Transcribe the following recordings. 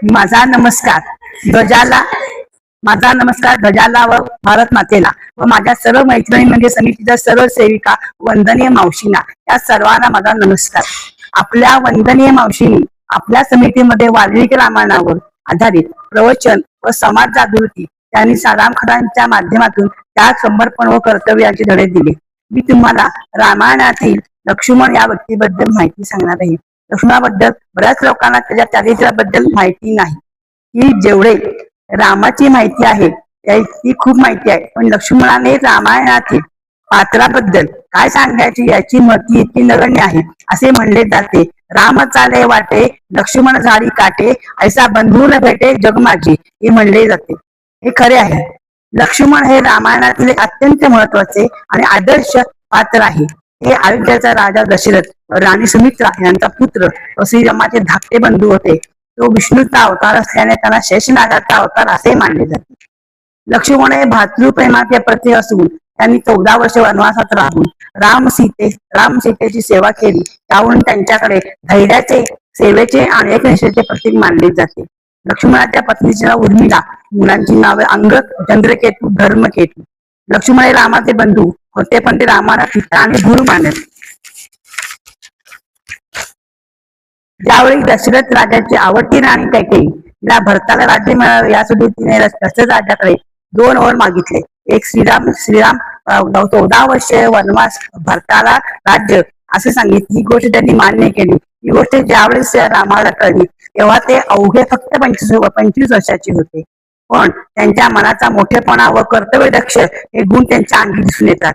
माझा नमस्कार ध्वजाला माझा नमस्कार ध्वजाला व भारत मातेला व माझ्या सर्व मैत्रिणी म्हणजे समितीच्या सर्व सेविका वंदनीय मावशींना या सर्वांना माझा नमस्कार. आपल्या वंदनीय मावशींनी आपल्या समितीमध्ये वाल्मिकी रामायणावर आधारित प्रवचन व समाज जागृती त्यांनी रामकथांच्या माध्यमातून त्या समर्पण व कर्तव्याचे धडे दिले. मी तुम्हाला रामायणातील लक्ष्मण या व्यक्तीबद्दल माहिती सांगणार आहे. लक्ष्मणाबद्दल बऱ्याच लोकांना त्याच्या चारित्र्याबद्दल माहिती नाही. ही जेवढे रामाची माहिती आहे ती खूप माहिती आहे, पण लक्ष्मणाने रामायणातील पात्राबद्दल काय सांगायची याची महती इतकी नगण्य आहे. असे म्हणले जाते, राम चाले वाटे लक्ष्मण झाडी काटे, ऐसा बंधू न भेटे जग माझी, हे म्हणले जाते. हे खरे आहे. लक्ष्मण हे रामायणातील एक अत्यंत महत्वाचे आणि आदर्श पात्र आहे. हे अयोध्याचा राजा दशरथ राणी सुमित्रा यांचा पुत्र व श्रीरामाचे धाकटे बंधू होते. तो विष्णूचा अवतार असल्याने त्यांना शेषनागाचा अवतार असे मानले जाते. लक्ष्मण हे भातृप्रेमाचे प्रतीक असून त्यांनी 14 वर्ष वनवासात राहून राम सीतेची सेवा केली. त्यावरून त्यांच्याकडे धैर्याचे, सेवेचे आणि एकनिष्ठेचे प्रतीक मानले जाते. लक्ष्मणाच्या पत्नीचे नाव उर्मिला, मुलांची नावे अंगद, चंद्रकेतू, धर्मकेतू. लक्ष्मण हे रामाचे बंधू होते, पण ते रामाला पिता आणि गुरु मानत. ज्यावेळी दशरथ राजाची आवडती राणी कैकेयीला भरताला राज्य मिळावे यासाठी तिने दशरथ राजाकडे 2 वर मागितले. एक श्रीराम 14 वर्ष वनवास, भरताला राज्य असे सांगितले. ही गोष्ट त्यांनी मान्य केली. ही गोष्ट ज्यावेळेस रामाला कळली तेव्हा ते अवघे फक्त 25 वर्षाचे होते, पण त्यांच्या मनाचा मोठेपणा व कर्तव्यदक्ष हे गुण त्यांच्या अंगी दिसून येतात.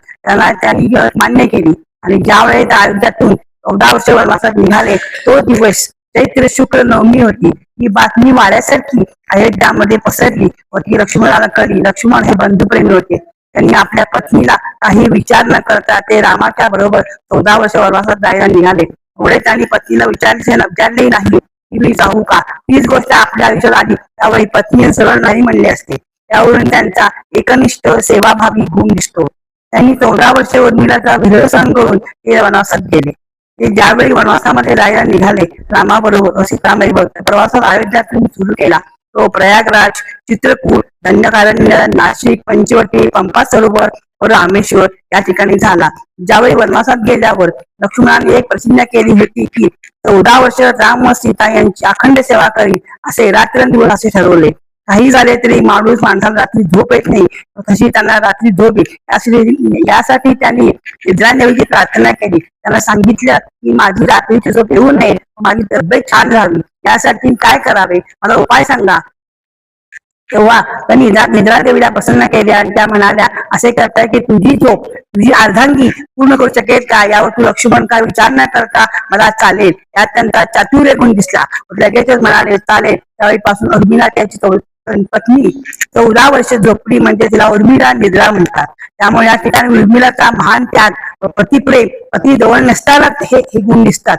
त्यांनी मान्य केली आणि ज्यावेळेस अयोध्यातून 14 वर्ष वनवासात निघाले तो दिवस चैत्र शुक्ल नवमी होती. ही बातमी वाड्यासारखी अयोध्यामध्ये पसरली व ती लक्ष्मणाला कळली. लक्ष्मण हे बंधुप्रेमी होते. त्यांनी आपल्या पत्नीला काही विचार न करता ते रामाच्या बरोबर 14 वर्ष वनवासात जायला निघाले. एवढे त्यांनी पत्नीला विचारलेही नाही की मी जाऊ का. हीच गोष्ट आपल्या आयुष्यात आली त्यावेळी पत्नी सरळ नाही म्हणले असते. त्यावरून त्यांचा एकनिष्ठ सेवाभावी गुण दिसतो. त्यांनी 14 वर्ष उर्मिलाचा विरह सहन करून ते वनवासात गेले. ते ज्यावेळी वनवासामध्ये जायला निघाले रामाबरोबर सीतामाई प्रवासात अयोध्यातून सुरू केला. तो प्रयागराज, चित्रकूट, दंडकारण्य, नाशिक, पंचवटी, पंपा सरोवर व रामेश्वर या ठिकाणी झाला. ज्यावेळी वनवासात गेल्यावर लक्ष्मणाने एक प्रतिज्ञा केली होती की 14 वर्ष राम व सीता यांची अखंड सेवा करील असे रात्रंदिवस असे ठरवले. काही झाले तरी माणसाला रात्री झोप येत नाही, तशी त्यांना रात्री झोप येईल यासाठी त्यांनी निद्रादेवीची प्रार्थना केली. त्यांना सांगितलं की माझी रात्रीची झोप येऊ नये, माझी तब्येत छान राहावी यासाठी काय करावे, मला उपाय सांगा. तेव्हा त्यांनी निद्रादेवीला प्रसन्न केले आणि त्या म्हणाल्या, असे करताय की तुझी झोप तुझी अर्धांगी पूर्ण करू शकेल का, यावर तू लक्ष्मण काय विचार न करता मला चालेल. यात त्यांचा चातुर्य गुण दिसला. लगेचच म्हणाले चालेल. त्यावेळीपासून उर्मिला त्याची पत्नी 14 वर्ष झोपडी म्हणजे तिला उर्मिला निद्रा म्हणतात. त्यामुळे या ठिकाणी उर्मिलाचा महान त्याग, पतिप्रेम, पती जवळ नसताना हे गुण दिसतात.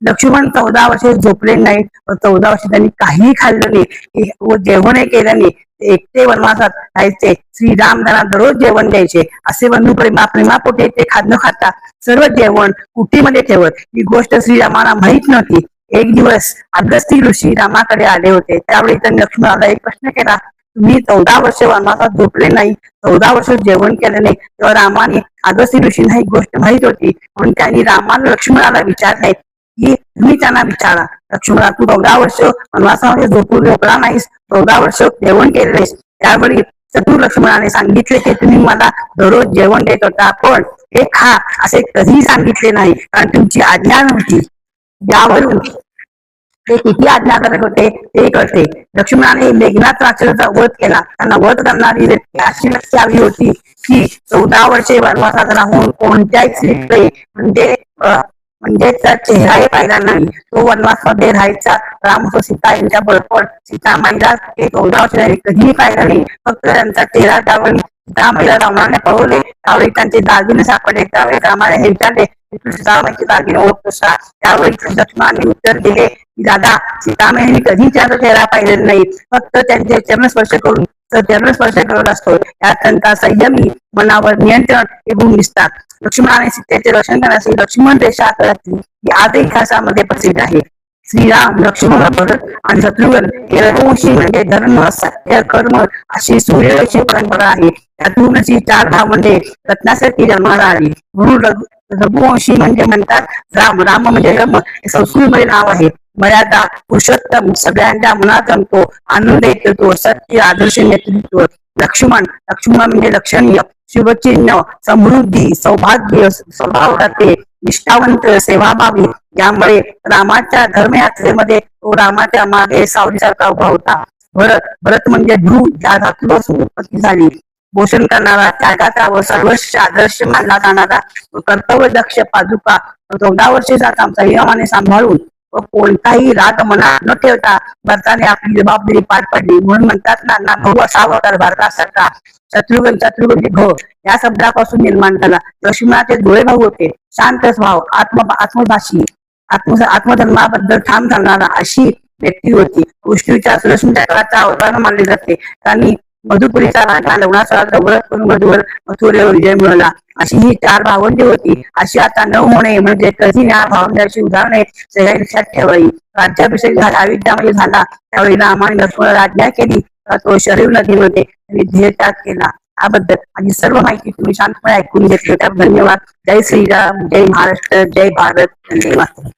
लक्ष्मण 14 वर्ष झोपले नाहीत व 14 वर्ष त्यांनी काही खाल्लं नाही व जेवणही केलं नाही. एकटे वनवासात राहायचे. श्रीराम त्यांना दररोज जेवण द्यायचे. असे बंधू प्रेमापोटे ते खाद्य खाता सर्व जेवण कुटीमध्ये ठेवत. ही गोष्ट श्रीरामाला माहीत नव्हती. एक दिवस अगस्ती ऋषी रामाकडे आले होते. त्यावेळी त्यांनी लक्ष्मणाला एक प्रश्न केला, तुम्ही 14 वर्ष वनवासात झोपले नाही, 14 वर्ष जेवण केलं नाही. तेव्हा रामाने अगस्ती ऋषींना ही गोष्ट माहीत होती म्हणून त्यांनी लक्ष्मणाला विचारले की तुम्ही त्यांना विचारा, लक्ष्मणा तू 14 वर्ष वनवासामध्ये झोपला नाहीस, 14 वर्ष जेवण केले नाहीस. त्यावेळी चतुर लक्ष्मणाने सांगितले की तुम्ही मला दररोज जेवण देत होता, पण हे खा असे कधीही सांगितले नाही, कारण तुमची आज्ञा नव्हती. यावरून ते किती आज्ञाकारक होते ते कळते. लक्ष्मणाने मेघनाथ राक्षसाचा वध केला. त्यांना वध करणारी व्यक्ती अशी लक्षावी होती की 14 वर्षे वनवासात राहून कोणत्याही स्त्रीकडे म्हणजे त्या चेहराही पाहिला नाही. तो वनवासामध्ये राहायचा. राम व सीता यांच्या बरोबर सीतामाईला 14 वर्ष कधीही पाहिला नाही. फक्त त्यांचा चेहरा त्यावेळी सीतामाईला रावणाने पळवले. त्यावेळी त्यांचे दागिने सापडले. त्यावेळी रामाने हे विचारले सीतामाईचे दागिने ओळखतो का. त्यावेळी लक्ष्मणाने उत्तर दिले की दादा, सीतामाईने कधी त्यांचा चेहरा पाहिलेला नाही, फक्त त्यांचे चरणस्पर्श करत असतो. यात त्यांचा संयमी, मनावर नियंत्रण हे गुण दिसतात. लक्ष्मणाने सीतेचे रक्षण करण्यासाठी लक्ष्मण रेषा ही आजही इतिहासामध्ये प्रसिद्ध आहे. श्रीराम, लक्ष्मण, भरत आणि शत्रुघ्न हे रघुवंशी म्हणजे धर्म, सत्य, कर्म अशी सूर्यवंशी परंपरा आहे. त्यातूनच ही चार भावंडे रत्नासारखी जन्माला आली. म्हणून रघुवंशी म्हणजे म्हणतात राम. राम म्हणजे रम हे संस्कृतमध्ये नाव आहे. मर्यादा, पुरुषोत्तम, सगळ्यांच्या मनात रमतो, आनंद येतो तो, सत्य, आदर्श नेतृत्व. लक्ष्मण, लक्ष्मण म्हणजे लक्षणीय, शुभचिन्ह, समृद्धी, सौभाग्य, स्वभावते, निष्ठावंत, सेवाभावी. यामुळे रामाच्या धर्मयात्रेमध्ये तो रामाच्या मागे सावलीसारखा उभा होता. भरत, भरत म्हणजे ध्रुव, ज्या धातूपासून उत्पत्ती झाली. पोषण करणारा, त्यागाचा व सर्वस्व आदर्श मानला जाणारा, कर्तव्य दक्ष पादुका 14 वर्षाचा संयमाने सांभाळून व कोणताही राग मनात न ठेवता भरताने आपली जबाबदारी पार पडली. म्हणून म्हणतात ना, भाऊ असावा तर भारतासारखा. शत्रुघ्न, शत्रुघ्न भ या शब्दापासून निर्माण झाला. लक्ष्मणाचे डोळे भाऊ होते, शांत स्वभाव, आत्मभाषी, आत्मधर्माबद्दल ठाम चालणारा अशी व्यक्ती होती. विष्णूच्या सुदर्शन चक्राचा अवतार मानले जाते. त्यांनी मधुपुरीचा राजा लवणाचा व्रत करून मधुवर मथुरेवर विजय मिळवला. अशी ही चार भावंडे होती. अशी आता न होणे म्हणजे कधी या भावंडाची उदाहरणे सगळ्या लक्षात ठेवावी. राज्याभिषेक झाला, अयोध्यामध्ये झाला, त्यावेळी रामाने लक्ष्मणाला आज्ञा केली. तो शरीर नदीमध्ये त्यांनी ध्येय त्याग केला. याबद्दल आणि सर्व माहिती तुम्ही शांतपणे ऐकून घेतली. तर धन्यवाद. जय श्रीराम, जय महाराष्ट्र, जय भारत, धन्यवाद.